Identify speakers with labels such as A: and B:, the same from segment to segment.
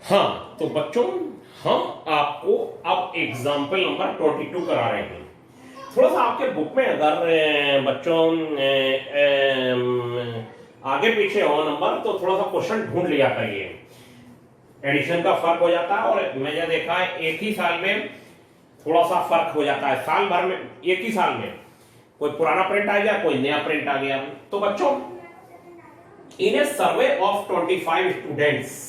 A: हाँ तो बच्चों, हम आपको अब एग्जाम्पल नंबर 22 करा रहे हैं। थोड़ा सा आपके बुक में अगर बच्चों आगे पीछे हो नंबर तो थोड़ा सा क्वेश्चन ढूंढ लिया करिए। एडिशन का फर्क हो जाता है और मैंने देखा है एक ही साल में थोड़ा सा फर्क हो जाता है। साल भर में एक ही साल में कोई पुराना प्रिंट आ गया, कोई नया प्रिंट आ गया। तो बच्चों, इन ए सर्वे ऑफ 25 स्टूडेंट्स,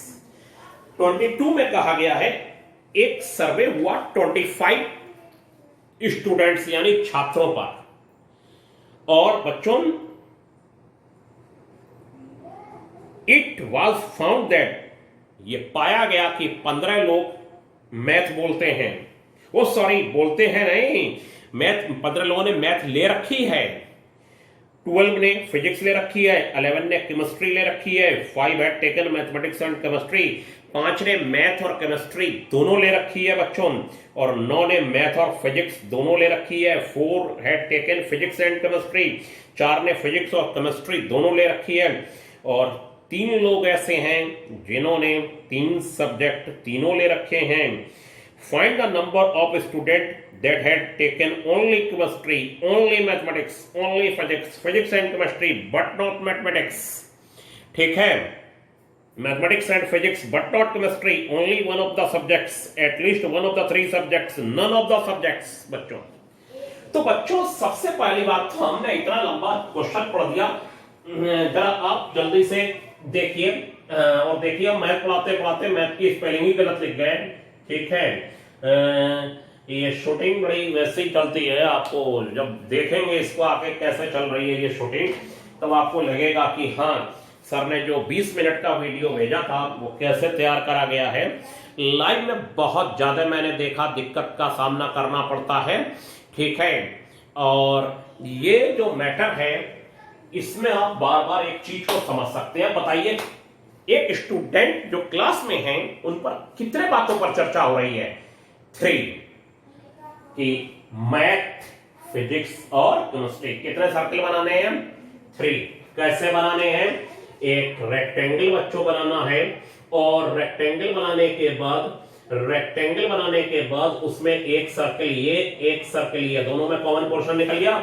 A: 22 में कहा गया है एक सर्वे हुआ 25 स्टूडेंट्स यानी छात्रों पर, और बच्चों इट वॉज फाउंड दैट, ये पाया गया कि 15 लोग मैथ बोलते हैं। वो सॉरी, बोलते हैं नहीं, मैथ 15 लोगों ने मैथ ले रखी है। 12 ने फिजिक्स ले रखी है, 11 ने केमिस्ट्री ले रखी है, 5 had taken mathematics and chemistry, 5 ने मैथ और केमिस्ट्री दोनों ले रखी है बच्चों, और 9 ने मैथ और फिजिक्स दोनों ले रखी है। 4 had taken physics and chemistry, 4 ने फिजिक्स और केमिस्ट्री दोनों ले रखी है, और 3 लोग ऐसे हैं जिन्होंने 3 सब्जेक्ट तीनों ले रखे हैं। Find the number of student that had taken only chemistry, only mathematics, only physics and chemistry, but not mathematics. ठीक है, mathematics and physics, but not chemistry, only one of the subjects, at least one of the 3 subjects, none of the subjects. बच्चों, तो बच्चों सबसे पहली बात तो हमने इतना लंबा क्वेश्चन पढ़ दिया, जरा आप जल्दी से देखिए और देखिए मैथ पढ़ाते पढ़ाते मैथ की स्पेलिंग ही गलत लिख गए। ठीक है, ये शूटिंग बड़ी वैसे ही चलती है, आपको जब देखेंगे इसको आके कैसे चल रही है ये शूटिंग, तब आपको लगेगा कि हाँ सर ने जो 20 मिनट का वीडियो भेजा था वो कैसे तैयार करा गया है। लाइव में बहुत ज्यादा मैंने देखा दिक्कत का सामना करना पड़ता है। ठीक है, और ये जो मैटर है इसमें आप बार बार एक चीज को समझ सकते हैं। बताइए, एक स्टूडेंट जो क्लास में है उन पर कितने बातों पर चर्चा हो रही है? 3 कि मैथ, फिजिक्स और केमिस्ट्री। कितने सर्कल बनाने हैं? 3। कैसे बनाने हैं? एक रेक्टेंगल बच्चों बनाना है, और रेक्टेंगल बनाने के बाद उसमें एक सर्कल ये, एक सर्कल ये, दोनों में कॉमन पोर्शन निकल गया,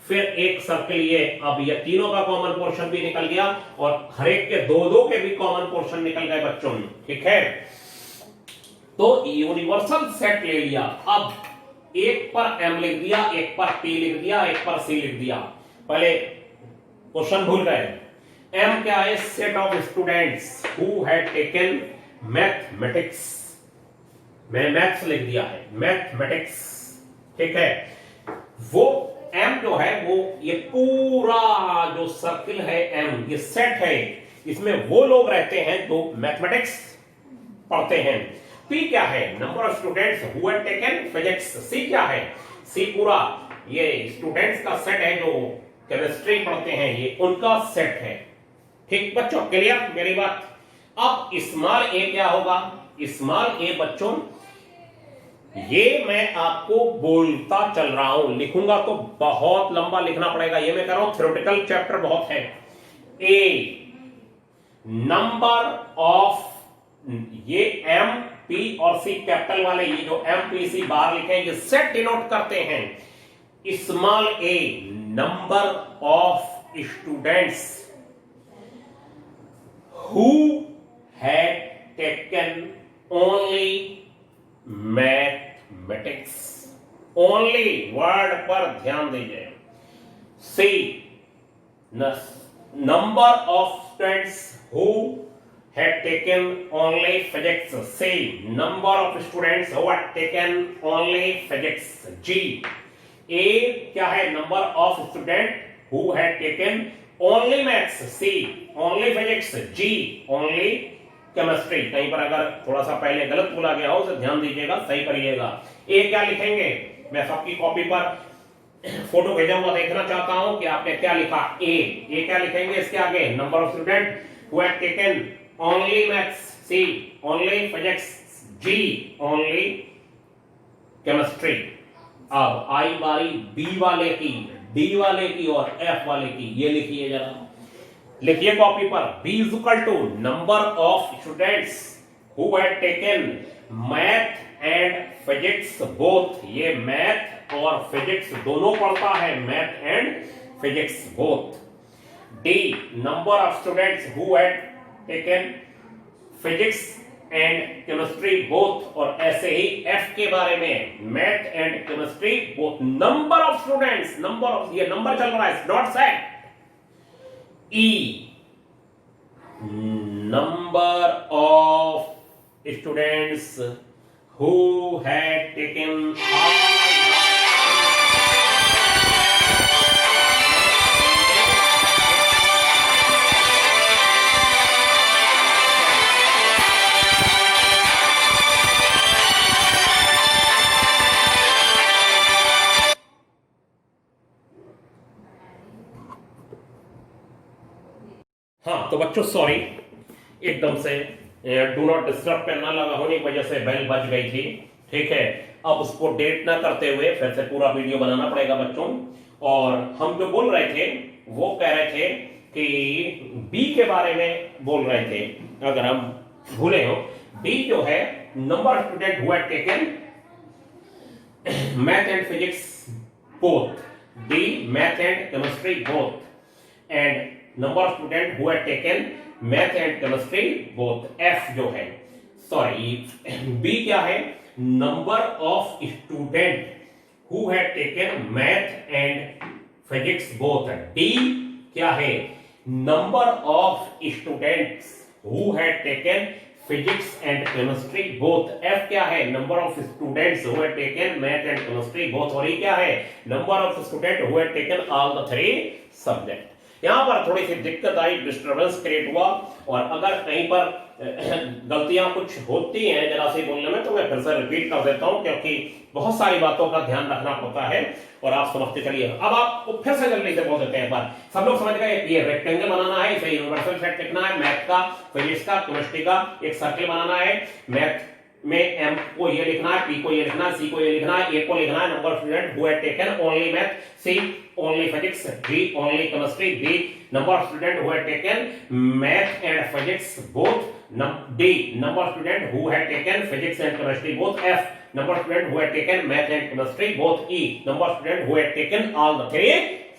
A: फिर एक सर्कल ये। अब ये तीनों का कॉमन पोर्शन भी निकल गया और हर एक के 2-2 के भी कॉमन पोर्शन निकल गए बच्चों। ठीक है, तो यूनिवर्सल सेट ले लिया। अब एक पर m लिख दिया, एक पर p लिख दिया, एक पर c लिख दिया। पहले क्वेश्चन भूल गए। m क्या है? Set of students who had taken mathematics. मैं मैथ्स लिख दिया है, मैथमेटिक्स। ठीक है, वो m जो है वो ये पूरा जो सर्किल है m, ये सेट है, इसमें वो लोग रहते हैं जो मैथमेटिक्स पढ़ते हैं। P क्या है? Number of students who have taken physics. C क्या है? C पूरा ये स्टूडेंट्स का सेट है जो केमिस्ट्री पढ़ते हैं, ये उनका सेट है। ठीक बच्चों, क्लियर मेरी बात? अब स्मॉल a क्या होगा? स्मॉल a बच्चों, ये मैं आपको बोलता चल रहा हूं, लिखूंगा तो बहुत लंबा लिखना पड़ेगा। ये मैं कर रहा हूं, थ्योरेटिकल चैप्टर बहुत है। A नंबर ऑफ, ये M, P और C कैपिटल वाले, ये जो M, P, C बाहर लिखे हैं, ये सेट डिनोट करते हैं। Small a number of students who had taken only mathematics. Only word पर ध्यान दीजिए। C number of students who had taken only physics. C number of students who had taken only physics. G A क्या है? number of students who had taken only maths. C only physics. G only chemistry. कहीं पर अगर थोड़ा सा पहले गलत बोला गया हो तो ध्यान दीजिएगा, सही करिएगा। A क्या लिखेंगे? मैं सबकी कॉपी पर फोटो भेजा हुआ देखना चाहता हूं कि आपने क्या लिखा। A क्या लिखेंगे इसके आगे? Number of student who had taken only maths. C only physics. G only chemistry. अब आई बारी B वाले की, D वाले की और F वाले की। ये लिखिए जरा, लिखिए कॉपी पर। B is equal to number of students who had taken math and physics both, ये मैथ और फिजिक्स दोनों पढ़ता है, math and physics both. D, number of students who had taken physics and chemistry both, और ऐसे ही F के बारे में math and chemistry both, number of students, number of, ये नंबर चल रहा है, not set. E, number of students who had taken हाँ, तो बच्चों सॉरी, एकदम से डू नॉट डिस्टर्ब पे ना लगा होने की वजह से बेल बज गई थी, ठीक है। अब उसको डेट ना करते हुए फिर से पूरा वीडियो बनाना पड़ेगा बच्चों। और हम जो बोल रहे थे वो कह रहे थे कि बी के बारे में बोल रहे थे, अगर हम भूले हो, बी जो है number of student who had taken math and physics both, D math and chemistry both, and number of student who had taken math and chemistry both, F जो है, सॉरी बी क्या है, number of student who had taken math and physics both, D क्या है, number of students who had taken physics and chemistry both, F क्या है, number of students who had taken math and chemistry both, और ई क्या है, number of student who had taken all the three subject. यहां पर थोड़ी सी दिक्कत आई, disturbance create हुआ, और अगर कहीं पर गलतियां कुछ होती हैं जरा सी बोलने में, तो मैं फिर से रिपीट कर देता हूं, क्योंकि बहुत सारी बातों का ध्यान रखना पड़ता है और आप समझते चलिए। अब आपको फिर से जल्दी से बोल देते हैं, एक बार सब लोग समझ गए, ये रेक्टेंगल बनाना है, इसे यूनिवर्सल सेट लिखना है, मैथ का, फिजिक्स का, केमिस्ट्री का, एक सर्कल बनाना है, मैथ में एम को ये लिखना है, पी को ये लिखना है, सी को ये लिखना है, ए को लिखना है, number of student who had taken only math, C only physics, D only chemistry, D number of student who had taken math and physics both, D number of student who had taken physics and chemistry both, F number of student who had taken math and chemistry both, E number of student who had taken all the three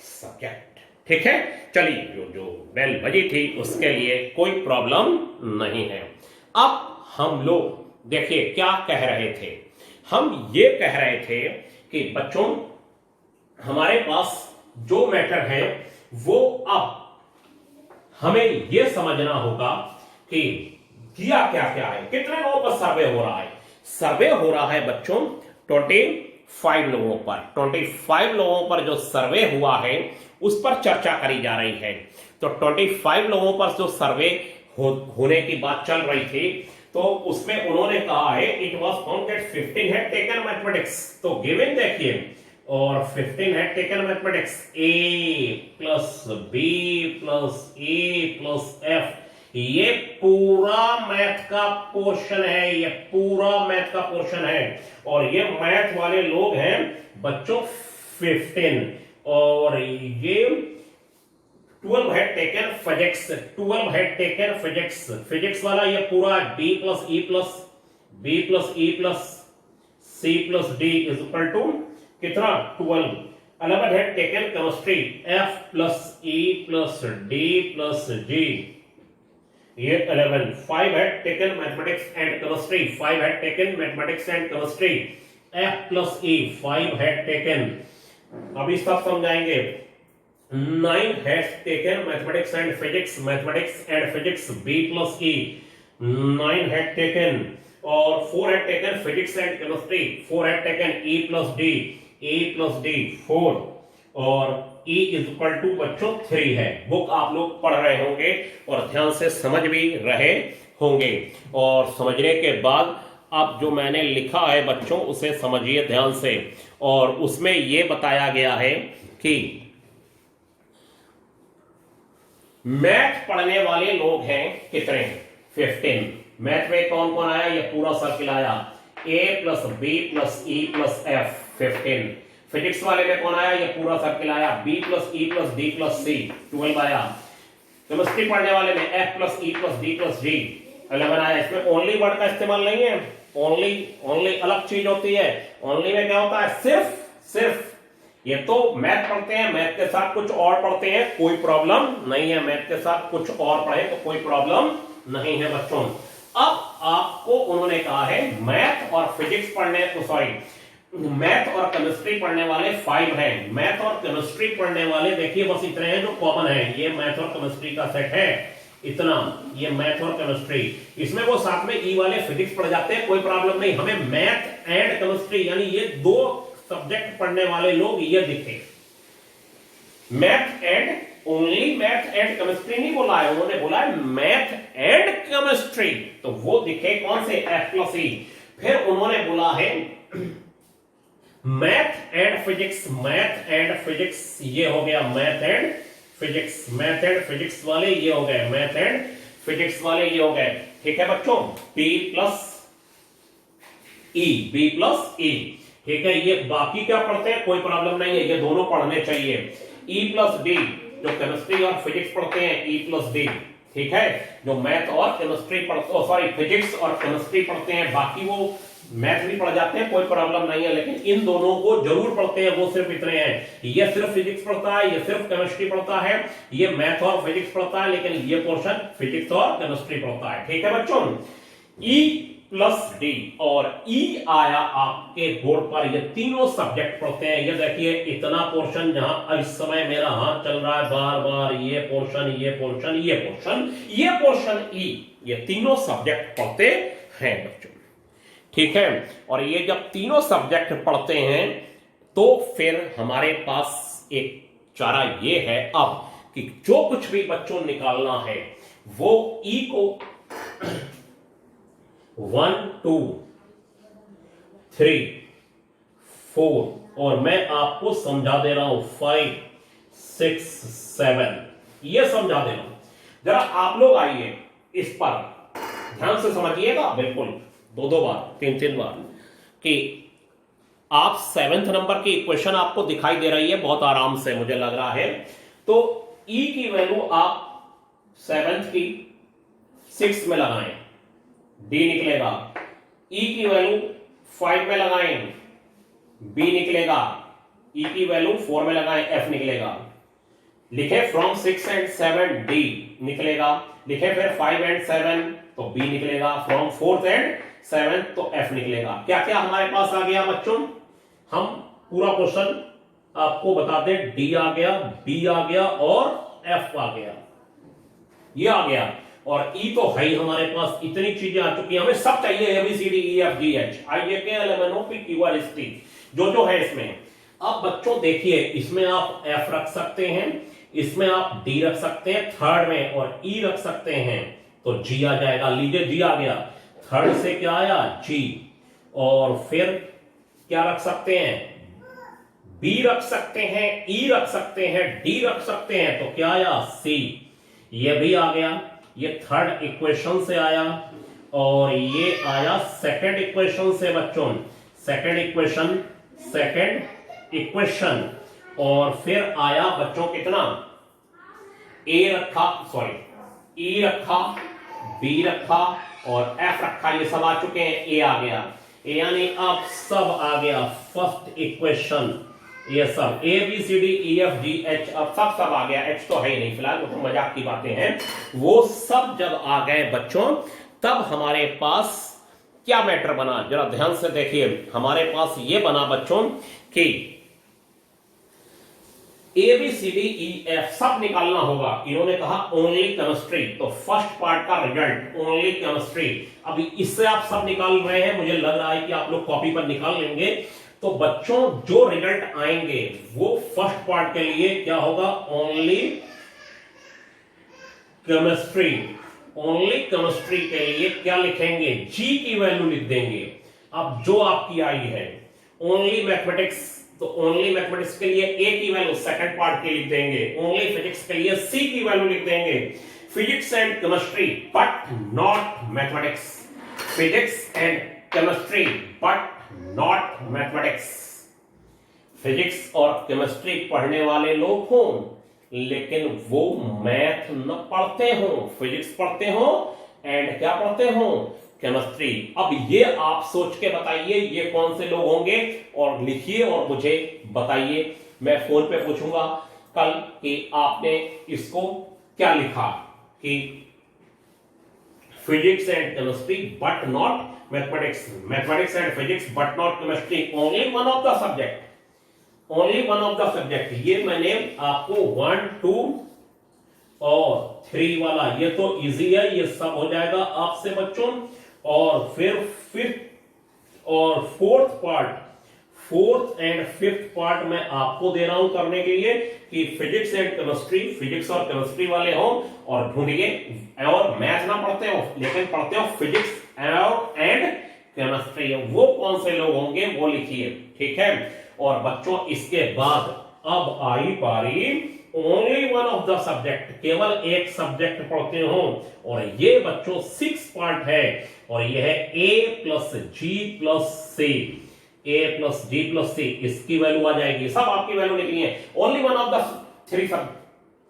A: subject. ठीक है, चलिए जो bell बजी थी उसके लिए कोई problem नहीं है। अब हम लोग देखिए क्या कह रहे थे, हम ये कह रहे थे कि बच्चों हमारे पास जो मैटर है वो अब हमें ये समझना होगा कि किया क्या क्या है, कितने लोगों का सर्वे हो रहा है। सर्वे हो रहा है बच्चों 25 लोगों पर, 25 लोगों पर जो सर्वे हुआ है उस पर चर्चा करी जा रही है। तो 25 लोगों पर जो सर्वे होने की बात चल रही थी, तो उसमें उन्होंने कहा है it was found that 15 had taken mathematics, तो गिवन देखिए, और 15 had taken mathematics, A plus B plus A plus F, ये पूरा मैथ का पोर्शन है, ये पूरा मैथ का पोर्शन है, और ये मैथ वाले लोग हैं बच्चों 15, और ये 12 had taken physics, 12 had taken physics, physics वाला ये पूरा d plus e plus b plus e plus c plus d is equal to कितना 12, 11 had taken chemistry, f plus e plus d plus g, ये 11, 5 had taken mathematics and chemistry, 5 had taken mathematics and chemistry, f plus e 5 had taken, अभी सब समझाएंगे। 9 has taken mathematics and physics, mathematics and physics b plus e, 9 had taken, और 4 had taken physics and chemistry, 4 had taken e plus d 4, और e is equal to बच्चों 3 है। Book आप लोग पढ़ रहे होंगे और ध्यान से समझ भी रहे होंगे, और समझने के बाद अब जो मैंने लिखा है बच्चों उसे समझिए ध्यान से, और उसमें यह बताया गया है कि मैथ पढ़ने वाले लोग हैं कितने, 15। मैथ में कौन कौन आया, ये पूरा सर्किल आया, a plus B plus E plus F 15। Physics वाले में कौन आया, ये पूरा सर्किल आया, b plus E plus D plus C 12 आया। केमिस्ट्री पढ़ने वाले में f plus E plus D plus G 11 आया। इसमें ओनली वर्ड का इस्तेमाल नहीं है, ओनली ओनली अलग चीज होती है। ओनली में क्या होता है, सिर्फ सिर्फ। ये तो मैथ पढ़ते हैं, मैथ के साथ कुछ और पढ़ते हैं, कोई प्रॉब्लम नहीं है। मैथ के साथ कुछ और पढ़े तो कोई प्रॉब्लम नहीं है बच्चों। अब आपको उन्होंने कहा है मैथ और फिजिक्स पढ़ने, सॉरी मैथ और केमिस्ट्री पढ़ने वाले 5 हैं। मैथ और केमिस्ट्री पढ़ने वाले देखिए बस इतने हैं जो कॉमन है। ये मैथ और केमिस्ट्री का सेट है इतना, ये मैथ और केमिस्ट्री। इसमें वो साथ में ई वाले फिजिक्स पढ़ जाते हैं, कोई प्रॉब्लम नहीं। हमें मैथ एंड केमिस्ट्री यानी ये 2 सब्जेक्ट पढ़ने वाले लोग ये दिखे। Math and, only math and chemistry नहीं बोला है, उन्होंने बोला है मैथ एंड केमिस्ट्री, तो वो दिखे कौन से, F+E। फिर उन्होंने बोला है math and physics, math and physics ये हो गया math and physics, math and physics वाले ये हो गए, मैथ एंड फिजिक्स वाले ये हो गए। ठीक है बच्चों, B+E, ठीक है। ये बाकी क्या पढ़ते हैं कोई प्रॉब्लम नहीं है, ये दोनों पढ़ने चाहिए। E+D जो केमिस्ट्री और फिजिक्स पढ़ते हैं, E+D, ठीक है। जो मैथ और केमिस्ट्री पढ़ते, सॉरी फिजिक्स और केमिस्ट्री पढ़ते हैं, बाकी वो मैथ भी पढ़ जाते हैं, कोई प्रॉब्लम नहीं है, लेकिन इन दोनों को जरूर पढ़ते हैं। वो सिर्फ इतने हैं, ये सिर्फ फिजिक्स पढ़ता है, ये सिर्फ केमिस्ट्री पढ़ता है, ये मैथ और फिजिक्स पढ़ता है, लेकिन ये पोर्शन फिजिक्स और केमिस्ट्री पढ़ता है। ठीक है बच्चों, E+D और E आया आपके बोर्ड पर, ये तीनों सब्जेक्ट पढ़ते हैं। ये देखिए इतना पोर्शन जहां इस समय मेरा हाथ चल रहा है बार बार, ये पोर्शन, ये पोर्शन, ये पोर्शन, ये पोर्शन E, ये तीनों सब्जेक्ट पढ़ते हैं बच्चों। ठीक है, और ये जब तीनों सब्जेक्ट पढ़ते हैं तो फिर हमारे पास एक चारा ये है अब कि जो कुछ भी बच्चों निकालना है वो E को 1 2 3 4 और मैं आपको समझा दे रहा हूं 5 6 7, ये समझा दे रहा हूं। जरा आप लोग आइए इस पर ध्यान से समझिएगा, बिल्कुल 2 बार 3 बार, कि आप 7th नंबर की इक्वेशन आपको दिखाई दे रही है बहुत आराम से, मुझे लग रहा है। तो E की वैल्यू आप 7th की 6 में लगाएं, D निकलेगा। E की वैल्यू 5 में लगाएं, B निकलेगा। E की वैल्यू 4 में लगाएं, F निकलेगा। लिखे फ्रॉम 6 एंड 7 D निकलेगा। लिखे फिर 5 एंड 7 तो B निकलेगा। फ्रॉम 4th एंड 7th तो F निकलेगा। क्या क्या हमारे पास आ गया बच्चों, हम पूरा क्वेश्चन आपको बता दें। D आ गया, B आ गया और F आ गया, ये आ गया। और E तो है ही हमारे पास, इतनी चीजें आ चुकी हैं, हमें सब चाहिए ABCDEFGH IJKLMNOP QRST जो जो है इसमें। अब बच्चों देखिए, इसमें आप F रख सकते हैं, इसमें आप D रख सकते हैं थर्ड में, और E रख सकते हैं तो G आ जाएगा। लीजिए G आ गया, थर्ड से क्या आया G, और फिर क्या रख सकते हैं, B रख सकते हैं, E रख सकते हैं, D रख सकते हैं तो क्या आया C, ये भी आ गया। ये थर्ड इक्वेशन से आया, और ये आया सेकंड इक्वेशन से बच्चों, सेकंड इक्वेशन। और फिर आया बच्चों कितना, A रखा, सॉरी E रखा, B रखा और F रखा, ये सब आ चुके हैं। A आ गया, A यानी अब सब आ गया फर्स्ट इक्वेशन, ये सब ABCDEFGH अब सब आ गया। H तो है ही नहीं फिलहाल, वो तो मजाक की बातें हैं। वो सब जब आ गए बच्चों, तब हमारे पास क्या मैटर बना, जरा ध्यान से देखिए। हमारे पास ये बना बच्चों कि ABCDEF सब निकालना होगा। इन्होंने कहा ओनली केमिस्ट्री, तो फर्स्ट पार्ट का रिजल्ट ओनली केमिस्ट्री। अभी इससे आप सब निकाल रहे हैं, मुझे लग रहा है कि आप लोग कॉपी पर निकाल लेंगे। तो बच्चों जो रिजल्ट आएंगे वो फर्स्ट पार्ट के लिए क्या होगा, ओनली केमिस्ट्री। ओनली केमिस्ट्री के लिए क्या लिखेंगे, G की वैल्यू लिख देंगे। अब जो आपकी आई है ओनली मैथमेटिक्स, तो ओनली मैथमेटिक्स के लिए A की वैल्यू सेकंड पार्ट के लिख देंगे। ओनली फिजिक्स के लिए C की वैल्यू लिख देंगे। Physics and chemistry but not mathematics, physics and chemistry but not mathematics. Physics और केमिस्ट्री पढ़ने वाले लोग हों, लेकिन वो मैथ न पढ़ते हो, फिजिक्स पढ़ते हो एंड क्या पढ़ते हो, केमिस्ट्री। अब ये आप सोच के बताइए ये कौन से लोग होंगे, और लिखिए और मुझे बताइए। मैं फोन पे पूछूंगा कल कि आपने इसको क्या लिखा, कि physics and chemistry but not mathematics, mathematics and physics but not chemistry, only one of the subject, only one of the subject. ये मैंने आपको 1, 2 और 3 वाला, ये तो इजी है, ये सब हो जाएगा आपसे बच्चों। और फिर फिफ्थ और फोर्थ एंड फिफ्थ पार्ट मैं आपको दे रहा हूं करने के लिए, कि फिजिक्स एंड केमिस्ट्री, फिजिक्स और केमिस्ट्री वाले हो और ढूंढिए, और मैथ ना पढ़ते हो लेकिन पढ़ते हो फिजिक्स एंड केमिस्ट्री, वो कौन से लोग होंगे वो लिखिए, ठीक है। और बच्चों इसके बाद अब आई पारी only one of the subject, केवल एक सब्जेक्ट पढ़ते हो, और ये बच्चों 6 पार्ट है, और ये है a plus G plus C, a plus G plus C, इसकी वैल्यू आ जाएगी, सब आपकी वैल्यू लिखनी है। ओनली वन ऑफ द 3 सब,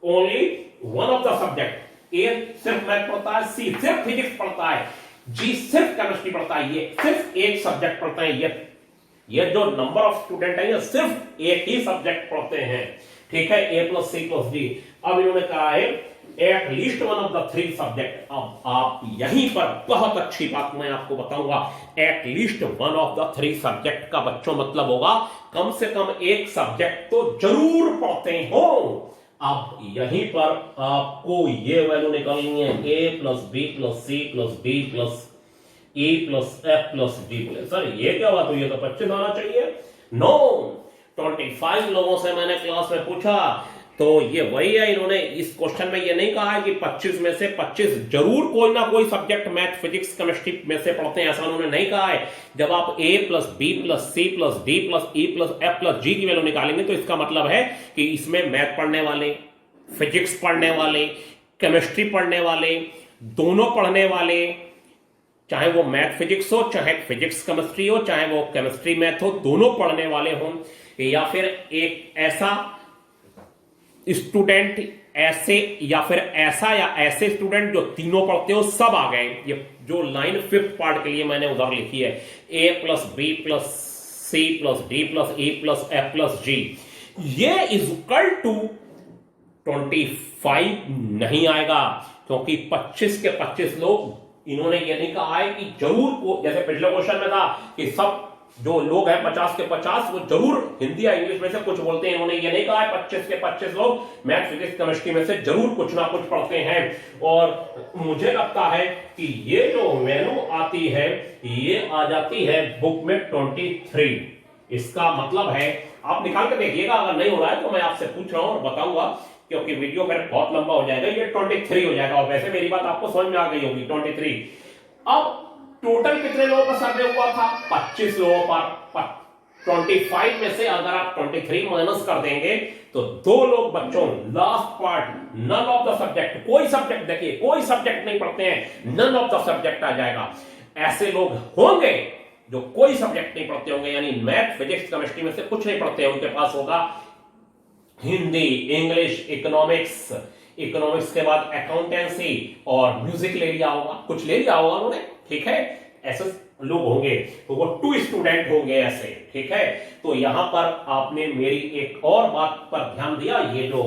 A: only one of the subject, a सिर्फ मैथ पढ़ता है, सी सिर्फ फिजिक्स पढ़ता है, जी सिर्फ केमिस्ट्री पढ़ता है, ये सिर्फ एक सब्जेक्ट पढ़ता है। ये जो नंबर ऑफ स्टूडेंट है ये सिर्फ एक ही सब्जेक्ट पढ़ते हैं, ठीक है, a plus C plus D. अब इन्होंने कहा है at least one of the 3 subject. अब आप यहीं पर बहुत अच्छी बात मैं आपको बताऊंगा, eight least one of the 3 subject का बच्चों मतलब होगा कम से कम एक सब्जेक्ट तो जरूर पढ़ते हो। अब यहीं पर आपको ये वैल्यू निकालनी है, a plus B plus C plus D plus E plus F plus D plus, sir ये क्या बात हुई, तो 25 आना चाहिए। नो, 25 लोगों से मैंने क्लास में पूछा, तो ये वही है, इन्होंने इस क्वेश्चन में ये नहीं कहा है कि 25 में से 25 जरूर कोई ना कोई सब्जेक्ट मैथ फिजिक्स केमिस्ट्री में से पढ़ते हैं, ऐसा उन्होंने नहीं कहा है। जब आप a plus B plus C plus D plus E plus F plus G की वैल्यू निकालेंगे तो इसका मतलब है कि इसमें मैथ पढ़ने वाले, फिजिक्स पढ़ने वाले, केमिस्ट्री पढ़ने वाले, दोनों पढ़ने वाले, चाहे वो मैथ फिजिक्स हो, चाहे फिजिक्स केमिस्ट्री हो, चाहे वो केमिस्ट्री मैथ हो, दोनों पढ़ने वाले हों, या फिर एक ऐसा स्टूडेंट ऐसे या फिर ऐसा या ऐसे स्टूडेंट जो तीनों पढ़ते हो, सब आ गए। ये जो लाइन 5th पार्ट के लिए मैंने उधर लिखी है, a plus B plus C plus D plus E plus F plus G, ये इज इक्वल टू 25 नहीं आएगा, क्योंकि 25 के 25 लोग, इन्होंने ये नहीं कहा है कि जरूर को, जैसे पिछले क्वेश्चन में था कि सब जो लोग हैं 50 के 50 वो जरूर हिंदी या इंग्लिश में से कुछ बोलते हैं, इन्होंने ये नहीं कहा है 25 के 25 लोग मैथ फिजिक्स केमिस्ट्री में से जरूर कुछ ना कुछ पढ़ते हैं। और मुझे लगता है कि ये जो वैल्यू आती है ये आ जाती है बुक में 23। इसका मतलब है, आप निकाल के देखिएगा, अगर नहीं हो रहा है तो मैं आपसे पूछ रहा हूं और बताऊंगा, क्योंकि वीडियो फिर बहुत लंबा हो जाएगा। ये 23 हो जाएगा, और वैसे मेरी बात आपको समझ में आ गई होगी, 23। अब टोटल कितने लोगों का सर्वे हुआ था, 25 लोगों पर। 25 में से अगर आप 23 माइनस कर देंगे तो 2 लोग बच्चों last part none of the subject, कोई सब्जेक्ट, देखिए कोई सब्जेक्ट नहीं पढ़ते हैं, नन ऑफ द सब्जेक्ट आ जाएगा। ऐसे लोग होंगे जो कोई सब्जेक्ट नहीं पढ़ते होंगे, यानी मैथ फिजिक्स केमिस्ट्री में से कुछ नहीं पढ़ते हैं, उनके पास होगा हिंदी, इंग्लिश, इकोनॉमिक्स, इकोनॉमिक्स के बाद अकाउंटेंसी और म्यूजिक ले लिया होगा, कुछ ले लिया होगा उन्होंने, ठीक है। ऐसे लोग होंगे, तो वो 2 स्टूडेंट होंगे ऐसे, ठीक है। तो यहां पर आपने मेरी एक और बात पर ध्यान दिया, ये जो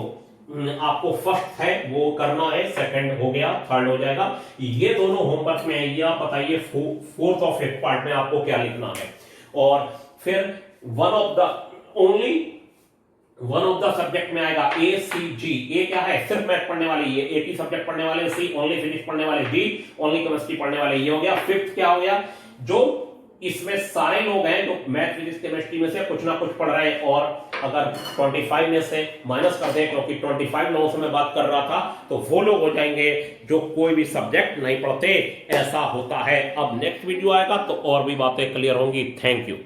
A: आपको फर्स्ट है वो करना है, सेकंड हो गया, थर्ड हो जाएगा। ये दोनों होमवर्क में आइए, आप बताइए 4th और 5th पार्ट में आपको क्या लिखना है। और फिर वन ऑफ द सब्जेक्ट में आएगा ए सी जी। ए क्या है, सिर्फ मैथ पढ़ने वाले, ये एक ही सब्जेक्ट पढ़ने वाले, सी ओनली फिजिक्स पढ़ने वाले, डी ओनली केमिस्ट्री पढ़ने वाले, ये हो गया। 5th क्या हो गया, जो इसमें सारे लोग हैं जो मैथ फिजिक्स केमिस्ट्री में से कुछ ना कुछ पढ़ रहे हैं, और अगर 25 में से माइनस कर दें, क्योंकि 25 लोगों से मैं बात कर रहा था, तो वो लोग हो जाएंगे जो कोई भी सब्जेक्ट नहीं पढ़ते, ऐसा होता है। अब नेक्स्ट वीडियो आएगा तो और भी बातें क्लियर होंगी। Thank you.